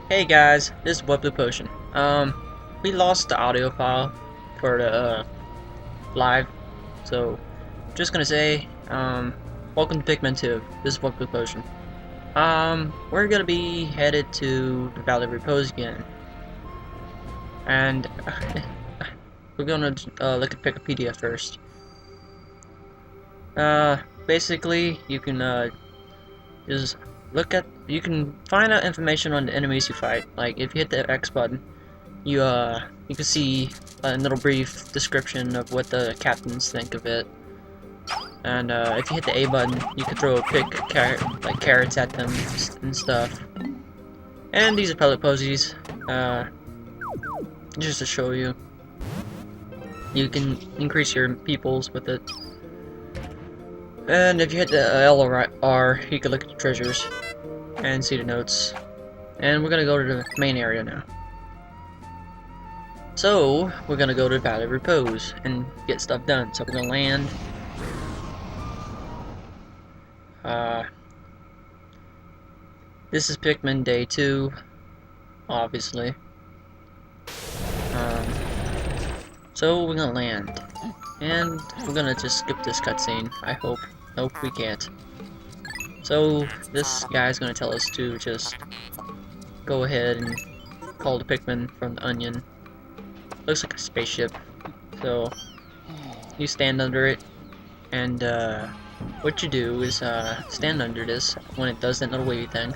Hey guys, this is Blue Potion. We lost the audio file for the live, so just gonna say, welcome to Pikmin 2. This is Blue Potion. We're gonna be headed to the Valley of Repose again, and we're gonna look at Wikipedia first. Basically, you can just you can find out information on the enemies you fight. Like if you hit the X button, you can see a little brief description of what the captains think of it. And if you hit the A button, you can throw carrots at them and stuff. And these are pellet posies. Just to show you, you can increase your peoples with it. And if you hit the L or R, you can look at the treasures and see the notes. And we're gonna go to the main area now. So, we're gonna go to Valley of Repose and get stuff done. So we're gonna land. This is Pikmin Day 2, obviously. So we're gonna land. And we're gonna just skip this cutscene, I hope. Nope, we can't. So, this guy's gonna tell us to just go ahead and call the Pikmin from the onion. Looks like a spaceship. So, you stand under it, and what you do is stand under this when it does that little wavy thing,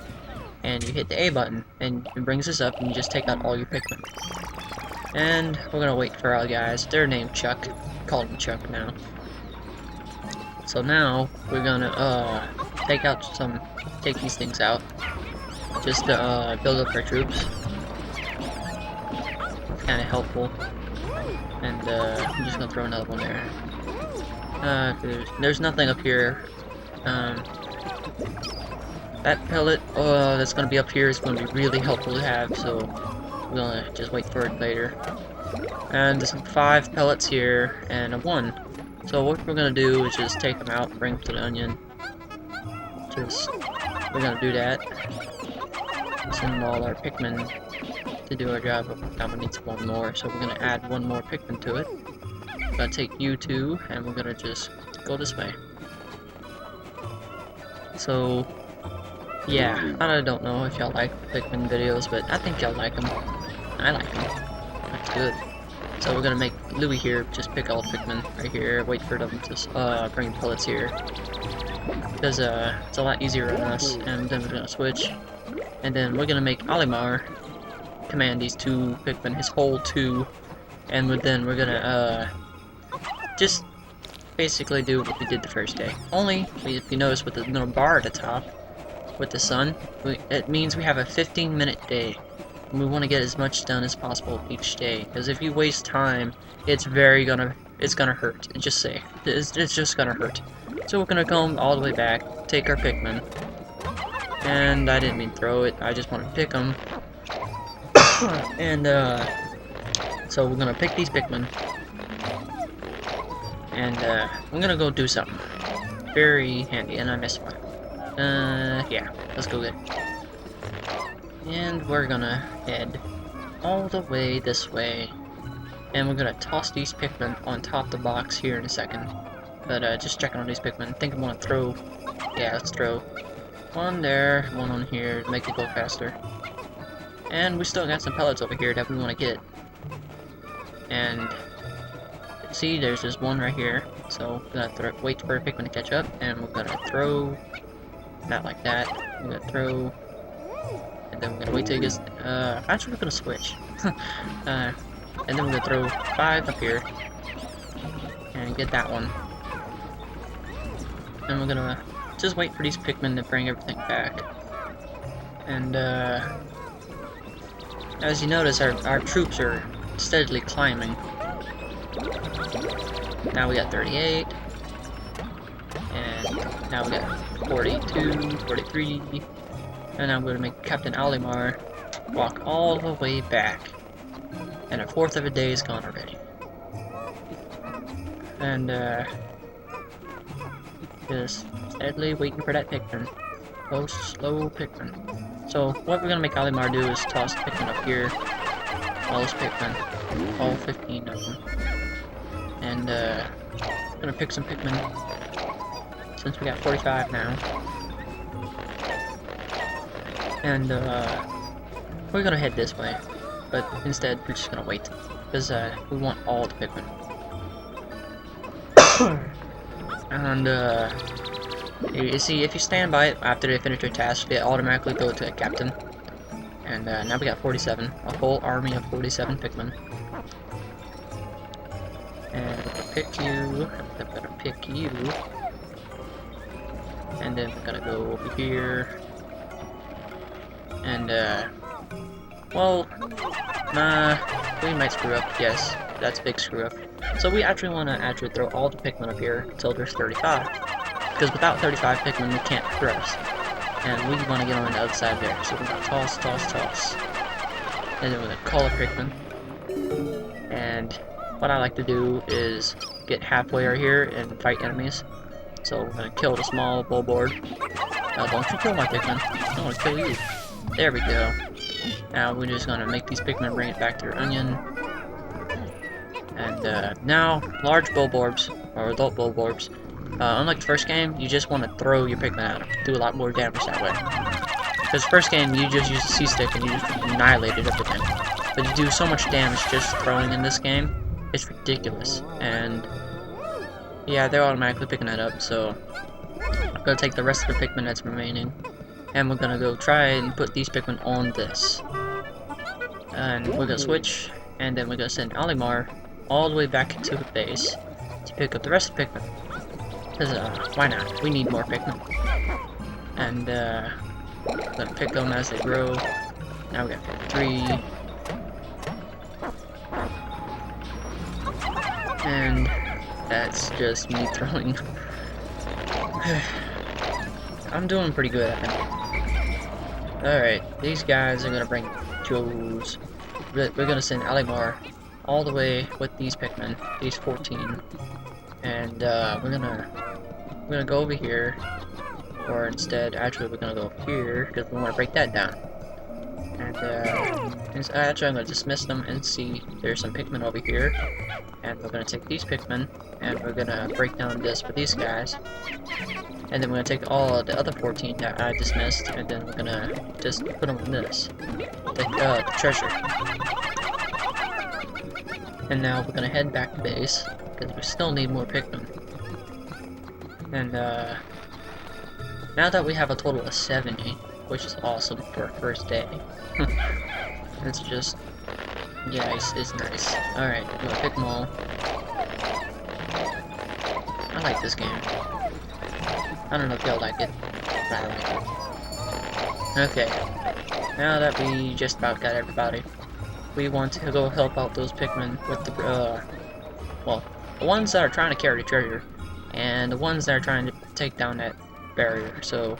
and you hit the A button, and it brings us up, and you just take out all your Pikmin. And we're gonna wait for our guys. They're named Chuck. Call him Chuck now. So now we're gonna take these things out, just to build up our troops. It's kind of helpful. And I'm just gonna throw another one there. There's nothing up here. That pellet that's gonna be up here is gonna be really helpful to have. So we're gonna just wait for it later. And there's 5 pellets here and a 1. So what we're gonna do is just take them out, bring them to the onion. We're gonna do that. Send all our Pikmin to do our job. Now we need one more, so we're gonna add 1 more Pikmin to it. We're gonna take you 2, and we're gonna just go this way. So, yeah, I don't know if y'all like Pikmin videos, but I think y'all like them. I like them. That's good. So we're gonna make Louis here just pick all Pikmin right here, wait for them to bring pellets here. Because it's a lot easier on us, and then we're gonna switch. And then we're gonna make Olimar command these 2 Pikmin, his whole 2. And then we're gonna just basically do what we did the first day. Only, if you notice with the little bar at the top, with the sun, it means we have a 15-minute day. And we want to get as much done as possible each day, because if you waste time, it's gonna hurt. Just say it's just gonna hurt. So we're gonna come all the way back, take our Pikmin, and I didn't mean throw it. I just want to pick them. And so we're gonna pick these Pikmin, and I'm gonna go do something very handy. And I missed one. Yeah, let's go get it. And we're gonna head all the way this way. And we're gonna toss these Pikmin on top of the box here in a second. But just checking on these Pikmin. I think I'm gonna throw. Yeah, let's throw. 1 there, 1 on here to make it go faster. And we still got some pellets over here that we wanna get. And see, there's this 1 right here. So we're gonna wait for a Pikmin to catch up, and we're gonna throw. Not like that. We're gonna throw. And then we're gonna wait till it gets, actually we're gonna switch. And then we're gonna throw 5 up here. And get that one. And we're gonna just wait for these Pikmin to bring everything back. And, as you notice, our troops are steadily climbing. Now we got 38. And now we got 42, 43. And I'm going to make Captain Olimar walk all the way back. And 1/4 of a day is gone already. And, just steadily waiting for that Pikmin. Slow Pikmin. So what we're gonna make Olimar do is toss Pikmin up here. All those Pikmin. All 15 of them. And I'm gonna pick some Pikmin. Since we got 45 now. And we're gonna head this way. But instead we're just gonna wait. Because we want all the Pikmin. And you see, if you stand by it after they finish their task, they automatically go to a captain. And now we got 47, a whole army of 47 Pikmin. And I'm gonna pick you. And then we're gonna go over here. And well, nah, we might screw up. Yes, that's a big screw up. So we actually want to throw all the Pikmin up here until there's 35. Because without 35 Pikmin, we can't progress. And we want to get on the other side there. So we're going to toss. And then we're going to call a Pikmin. And what I like to do is get halfway right here and fight enemies. So we're going to kill the small bullboard. Don't you kill my Pikmin. I want to kill you. There we go. Now we're just going to make these Pikmin bring it back to their onion. And now, large Bulborbs, or adult Bulborbs, unlike the first game, you just want to throw your Pikmin at them. Do a lot more damage that way. Because the first game, you just use a C-stick and you just annihilated everything. But you do so much damage just throwing in this game, it's ridiculous. And yeah, they're automatically picking that up, so I'm going to take the rest of the Pikmin that's remaining. And we're going to go try and put these Pikmin on this. And we're going to switch, and then we're going to send Olimar all the way back to the base to pick up the rest of the Pikmin. Because, why not? We need more Pikmin. And, we're gonna pick them as they grow. Now we got 53. And that's just me throwing. I'm doing pretty good, I think. Alright, these guys are gonna bring Joes. We're gonna send Olimar all the way with these Pikmin, these 14, and we're gonna go over here, or instead, actually we're gonna go up here because we want to break that down. And actually I'm gonna dismiss them and see there's some Pikmin over here, and we're gonna take these Pikmin and we're gonna break down this with these guys, and then we're gonna take all of the other 14 that I dismissed, and then we're gonna just put them in this, the treasure. And now we're gonna head back to base, because we still need more Pikmin. And now that we have a total of 70, which is awesome for our first day. It's just, yeah, it's nice. Alright, we're gonna pick them all. I like this game. I don't know if y'all like it, but I like it. Okay, now that we just about got everybody, we want to go help out those Pikmin with the, well, the ones that are trying to carry the treasure, and the ones that are trying to take down that barrier. So,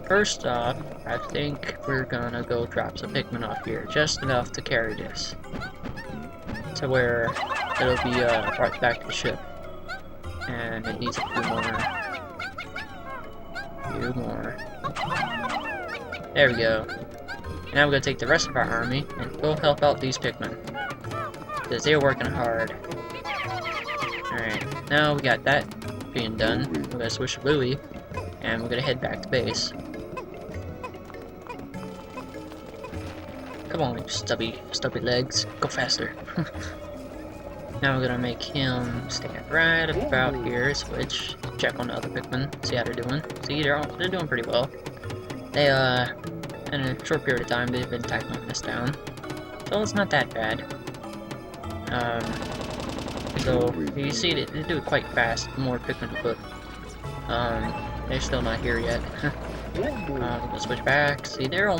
first off, I think we're gonna go drop some Pikmin off here, just enough to carry this, to where it'll be, brought back to the ship. And it needs a few more. There we go. Now we're gonna take the rest of our army and go help out these Pikmin, because they're working hard. Alright, now we got that being done. We're gonna switch to Louie, and we're gonna head back to base. Come on, you stubby legs, go faster. Now we're gonna make him stand right about here, switch, check on the other Pikmin, see how they're doing. See, they're doing pretty well. They, in a short period of time, they've been tackling this down. So it's not that bad. So, you see, they do it quite fast, the more Pikmin to put. They're still not here yet. We'll switch back. See, they're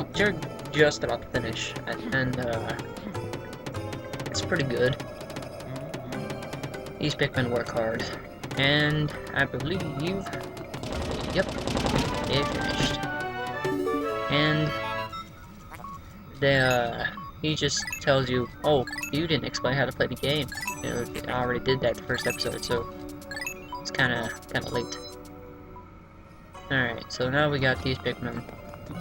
just about to finish, and, it's pretty good. These Pikmin work hard. And I believe, yep, they finished. And he just tells you, oh, you didn't explain how to play the game. You know, I already did that the first episode, so it's kinda late. Alright, so now we got these Pikmin.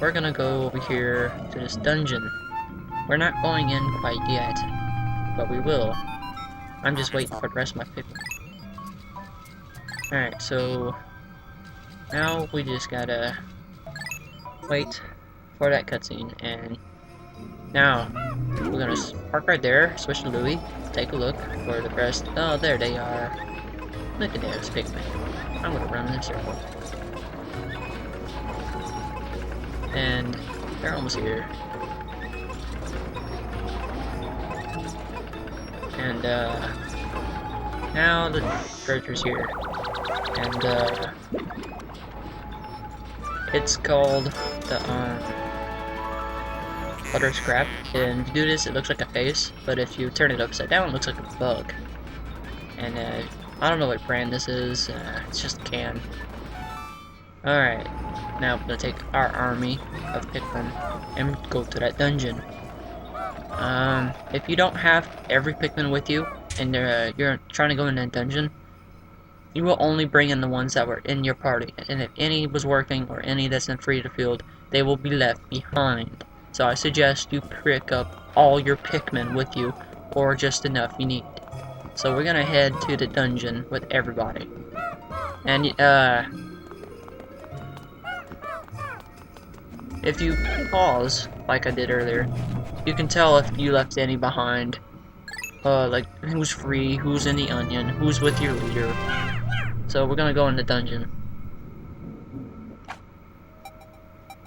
we're gonna go over here to this dungeon. We're not going in quite yet, but we will. I'm just waiting for the rest of my Pikmin. Alright, so now we just gotta wait for that cutscene, and now we're gonna park right there, switch to Louie, take a look for the rest. Oh, there they are. Look at those Pikmin. I'm gonna run in a circle. And they're almost here. And now the treasure's here. And it's called the butter scrap. And if you do this, it looks like a face, but if you turn it upside down, it looks like a bug. And I don't know what brand this is. It's just a can. Alright, now we're gonna take our army of Pikmin and go to that dungeon. If you don't have every Pikmin with you, and you're trying to go in that dungeon, you will only bring in the ones that were in your party. And if any was working, or any that's in free to field, they will be left behind. So I suggest you pick up all your Pikmin with you, or just enough you need. So we're gonna head to the dungeon with everybody. And, if you pause, like I did earlier, you can tell if you left any behind. Like, who's free, who's in the onion, who's with your leader. So we're gonna go in the dungeon.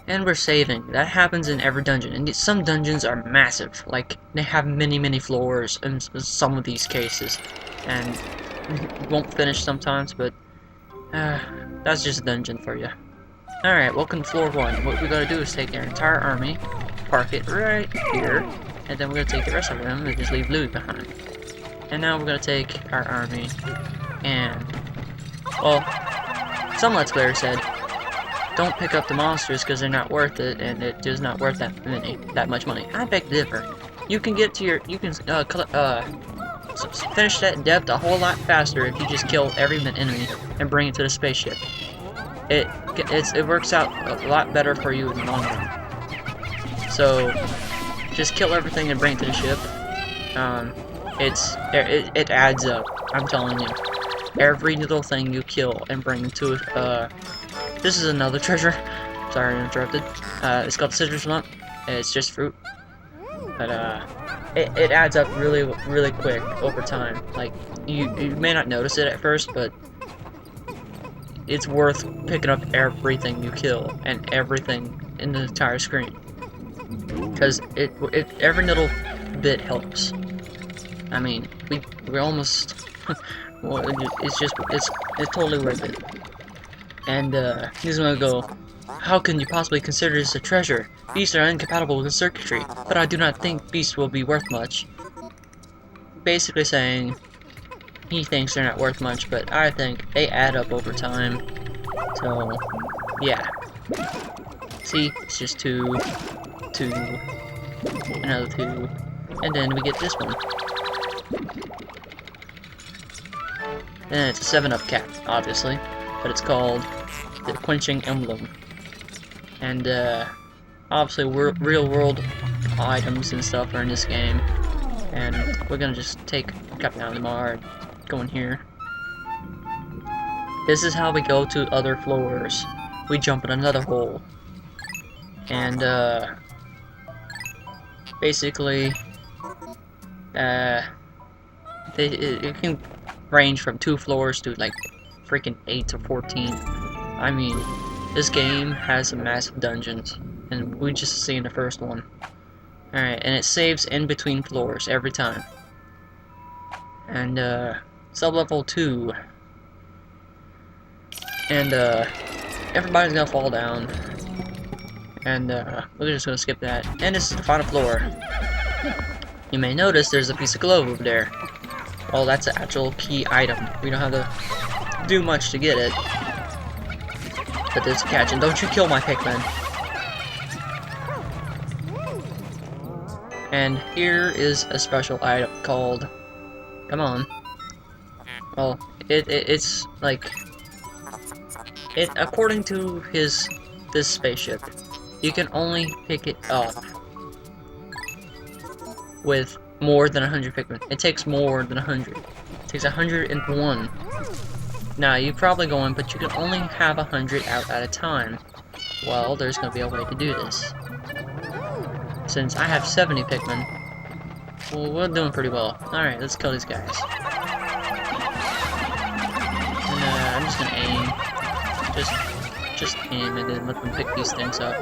And we're saving. That happens in every dungeon. And some dungeons are massive. Like, they have many floors in some of these cases. And you won't finish sometimes, but that's just a dungeon for you. Alright, welcome to floor 1. What we're gonna do is take our entire army, park it right here, and then we're gonna take the rest of them and just leave Louie behind. And now we're gonna take our army, and, well, some Let's Players said, don't pick up the monsters because they're not worth it, and it is not worth that much money. I beg to differ. You can get to your, finish that depth a whole lot faster if you just kill every enemy and bring it to the spaceship. It works out a lot better for you in the long run. So just kill everything and bring it to the ship. It adds up. I'm telling you. Every little thing you kill and bring to this is another treasure. Sorry I interrupted. It's called the citrus lump. It's just fruit, but it adds up really quick over time. Like you may not notice it at first, but it's worth picking up everything you kill and everything in the entire screen, because every little bit helps. I mean, we're almost well, it's totally worth it. And he's gonna go, how can you possibly consider this a treasure? Beasts are incompatible with circuitry, but I do not think beasts will be worth much. Basically saying, he thinks they're not worth much, but I think they add up over time. So, yeah. See, it's just 2, another 2, and then we get this one. And it's a 7-up cap, obviously, but it's called the Quenching Emblem. And, obviously, real-world items and stuff are in this game. And we're gonna just take Captain Alimar, go in here. This is how we go to other floors. We jump in another hole. And, basically, it can range from 2 floors to, like, freaking 8 to 14. I mean, this game has some massive dungeons, and we just seen the first one. Alright, and it saves in between floors every time. And, sub-level 2. And, everybody's gonna fall down. And, we're just gonna skip that. And this is the final floor. You may notice there's a piece of globe over there. Well, that's an actual key item. We don't have to do much to get it. But there's a catch, and don't you kill my Pikmin. And here is a special item called, come on. Well, it's like, according to this spaceship, you can only pick it up with more than 100 Pikmin. It takes more than 100. It takes 101. Now, you're probably going, but you can only have 100 out at a time. Well, there's going to be a way to do this. Since I have 70 Pikmin, well, we're doing pretty well. Alright, let's kill these guys. And, I'm just going to aim. Just aim and then let them pick these things up.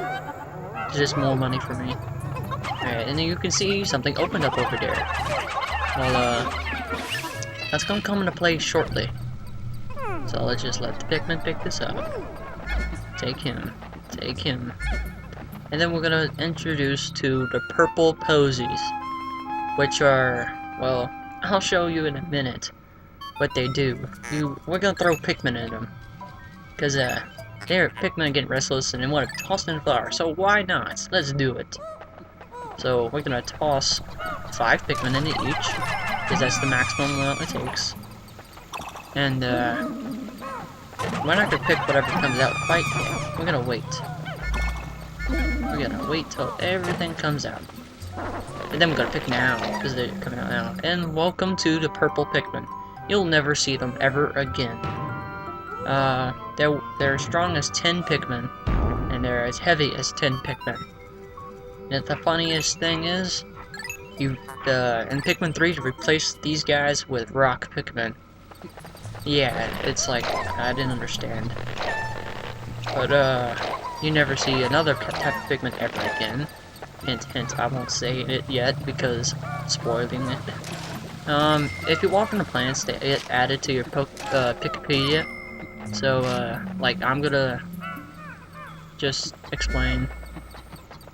It's just more money for me. Alright, and then you can see something opened up over there. Well, that's going to come into play shortly. So let's just let the Pikmin pick this up. Take him. Take him. And then we're going to introduce to the purple posies. Which are, well, I'll show you in a minute what they do. We're going to throw Pikmin at them. Because, Pikmin getting restless and they want to toss in the flower. So why not? Let's do it. So we're going to toss 5 Pikmin into each. Because that's the maximum amount it takes. And, we're not going to pick whatever comes out quite yet. We're going to wait. We're going to wait till everything comes out. And then we're going to pick now, because they're coming out now. And welcome to the purple Pikmin. You'll never see them ever again. They're as strong as 10 Pikmin, and they're as heavy as 10 Pikmin. And the funniest thing is, in Pikmin 3 to replace these guys with rock Pikmin. Yeah, it's like, I didn't understand. But, you never see another type of Pikmin ever again. Hint, hint, I won't say it yet because spoiling it. If you walk on the plants, they get added to your Wikipedia. So, like, I'm gonna just explain.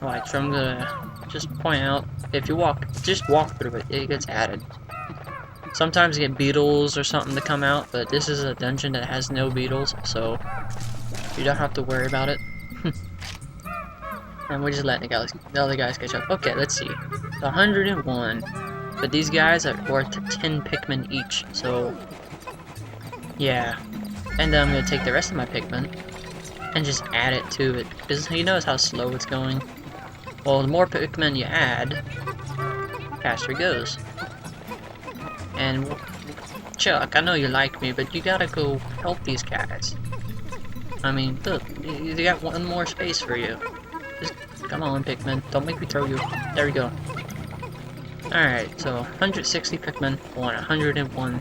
Like, so I'm gonna just point out, if you just walk through it, it gets added. Sometimes you get beetles or something to come out, but this is a dungeon that has no beetles, so you don't have to worry about it. And we're just letting the other guys catch up. Okay, let's see. 101. But these guys are worth 10 Pikmin each, so yeah. And then I'm gonna take the rest of my Pikmin and just add it to it, because he knows how slow it's going. Well, the more Pikmin you add, faster it goes. And Chuck, I know you like me, but you gotta go help these guys. I mean, look, you got one more space for you. Just come on, Pikmin. Don't make me throw you. There we go. Alright, so 160 Pikmin on 101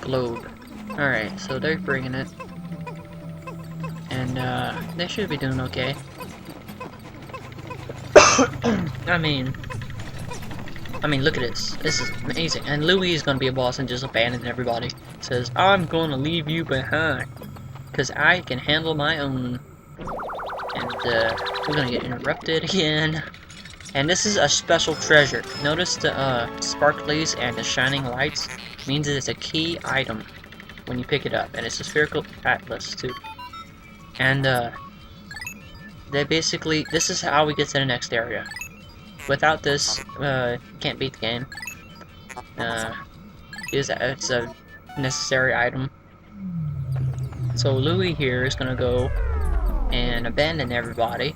globe. Alright, so they're bringing it. And, they should be doing okay. I mean, look at this. This is amazing. And Louis is gonna be a boss and just abandon everybody. Says, I'm gonna leave you behind. Because I can handle my own. And, we're gonna get interrupted again. And this is a special treasure. Notice the, sparklies and the shining lights means that it's a key item when you pick it up. And it's a spherical atlas, too. And, they basically, this is how we get to the next area. Without this, can't beat the game. It's a necessary item. So Louis here is gonna go and abandon everybody,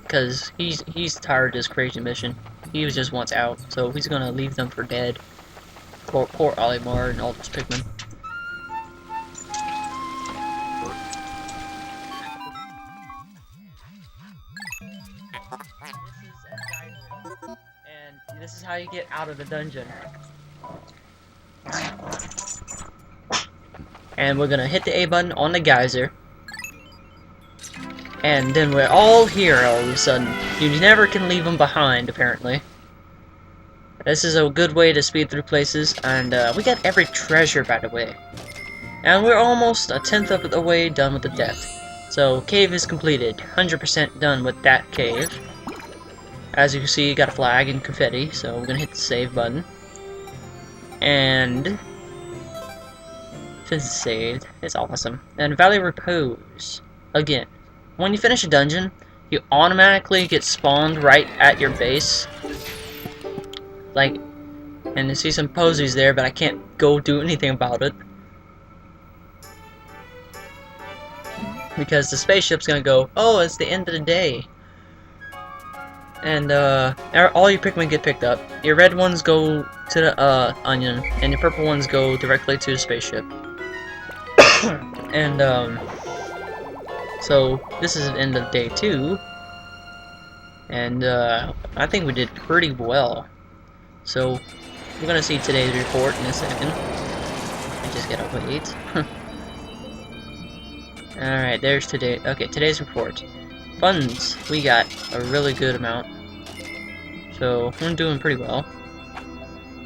because he's tired of this crazy mission. He just wants out, so he's gonna leave them for dead. Poor Olimar and all those Pikmin. And this is how you get out of the dungeon. And we're gonna hit the A button on the geyser. And then we're all here all of a sudden. You never can leave them behind, apparently. This is a good way to speed through places, and we got every treasure, by the way. And we're almost a 10th of the way done with the depth. So, cave is completed. 100% done with that cave. As you can see, you got a flag and confetti, so we're gonna hit the save button. And since it's saved, it's awesome. And Valley Repose. Again, when you finish a dungeon, you automatically get spawned right at your base. Like, and you see some posies there, but I can't go do anything about it. Because the spaceship's gonna go, oh, it's the end of the day. And all your Pikmin get picked up. Your red ones go to the onion, and your purple ones go directly to the spaceship. And so this is the end of day 2, and I think we did pretty well. So we're gonna see today's report in a second. I just gotta wait. Alright, there's today. Okay, today's report. Funds, we got a really good amount. So we're doing pretty well.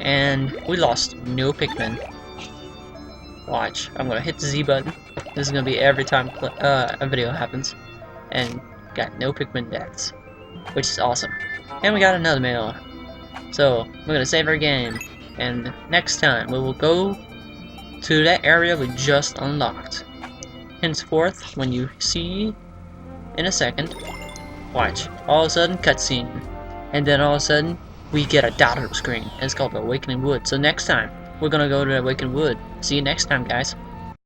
And we lost no Pikmin. Watch, I'm gonna hit the Z button. This is gonna be every time a video happens. And got no Pikmin deaths, which is awesome. And we got another mail. So we're gonna save our game, and next time we will go to that area we just unlocked. Henceforth, when you see in a second, watch, all of a sudden cutscene, and then all of a sudden we get a dot on the screen. And it's called Awakening Wood. So next time we're gonna go to Awakening Wood. See you next time, guys.